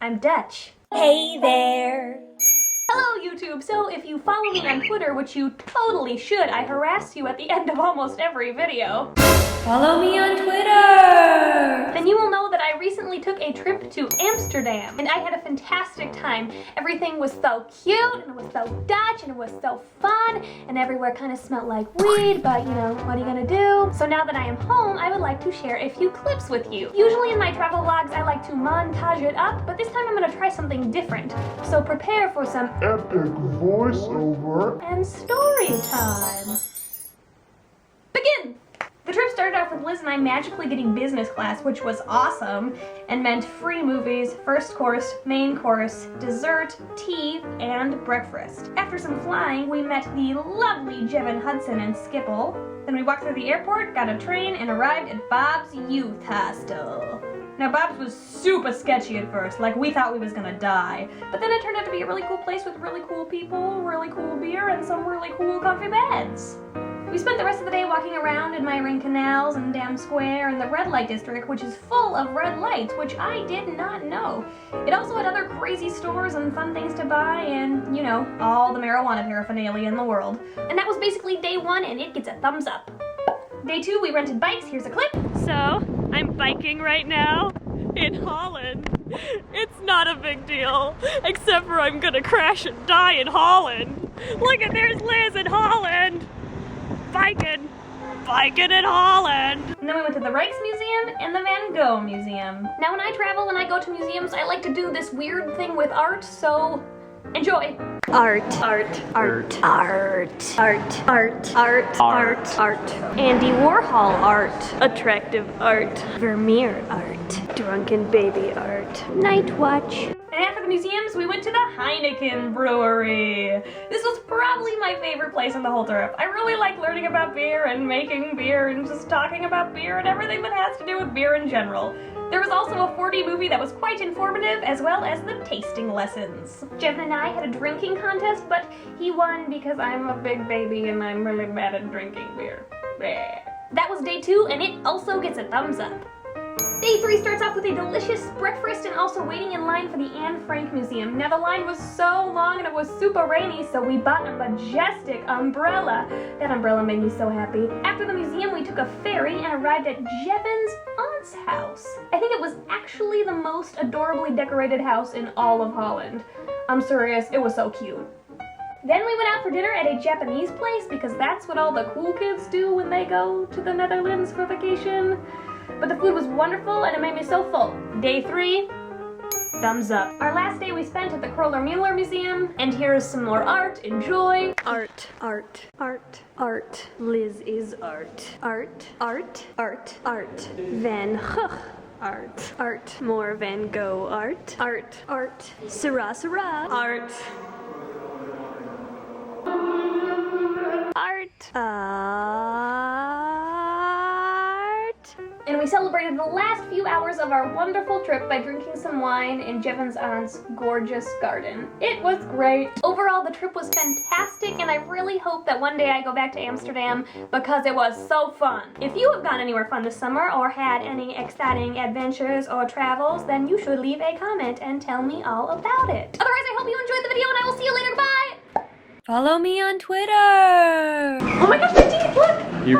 I'm Dutch. Hey there! Hello YouTube! So if you follow me on Twitter, which you totally should, I harass you at the end of almost every video. Follow me on Twitter! Then you will know that I recently took a trip to Amsterdam, and I had a fantastic time. Everything was so cute, and it was so Dutch, and it was so fun, and everywhere kind of smelled like weed, but you know, what are you gonna do? So now that I am home, I would like to share a few clips with you. Usually in my travel vlogs, I like to montage it up, but this time I'm gonna try something different. So prepare for some epic voiceover and story time. Begin! The trip started off with Liz and I magically getting business class, which was awesome, and meant free movies, first course, main course, dessert, tea, and breakfast. After some flying, we met the lovely Jevin Hudson and Skipple. Then we walked through the airport, got a train, and arrived at Bob's Youth Hostel. Now Bob's was super sketchy at first, like we thought we was gonna die. But then it turned out to be a really cool place with really cool people, really cool beer, and some really cool comfy beds. We spent the rest of the day walking around admiring canals and Dam Square and the red light district, which is full of red lights, which I did not know. It also had other crazy stores and fun things to buy and, you know, all the marijuana paraphernalia in the world. And that was basically day one, and it gets a thumbs up. Day two, we rented bikes. Here's a clip. So, I'm biking right now in Holland. It's not a big deal, except for I'm gonna crash and die in Holland. Look at, there's Liz in Holland. Biking in Holland. And then we went to the Rijksmuseum and the Van Gogh Museum. Now when I travel and I go to museums, I like to do this weird thing with art, so enjoy. Art. Andy Warhol art. Attractive art. Vermeer art. Drunken baby art. Night watch. And after the museums, we went to the Heineken Brewery. This was probably my favorite place on the whole trip. I really like learning about beer and making beer and just talking about beer and everything that has to do with beer in general. There was also a 4D movie that was quite informative, as well as the tasting lessons. Jevin and I had a drinking contest, but he won because I'm a big baby and I'm really bad at drinking beer. Bleh. That was day two, and it also gets a thumbs up. Day three starts off with a delicious breakfast and also waiting in line for the Anne Frank Museum. Now the line was so long and it was super rainy, so we bought a majestic umbrella. That umbrella made me so happy. After the museum, we took a ferry and arrived at Jevin's aunt's house. I think it was actually the most adorably decorated house in all of Holland. I'm serious, it was so cute. Then we went out for dinner at a Japanese place because that's what all the cool kids do when they go to the Netherlands for vacation. But the food was wonderful and it made me so full. Day three, thumbs up. Our last day we spent at the Kroller-Müller Museum, and here is some more art. Enjoy. Art. Liz is art. Art. Van Gogh. Art. More Van Gogh art. Art. Sarah. Art. And we celebrated the last few hours of our wonderful trip by drinking some wine in Jevin's aunt's gorgeous garden. It was great. Overall, the trip was fantastic, and I really hope that one day I go back to Amsterdam because it was so fun. If you have gone anywhere fun this summer or had any exciting adventures or travels, then you should leave a comment and tell me all about it. Otherwise, I hope you enjoyed the video, and I will see you later. Bye! Follow me on Twitter! Oh my gosh, my teeth, look! You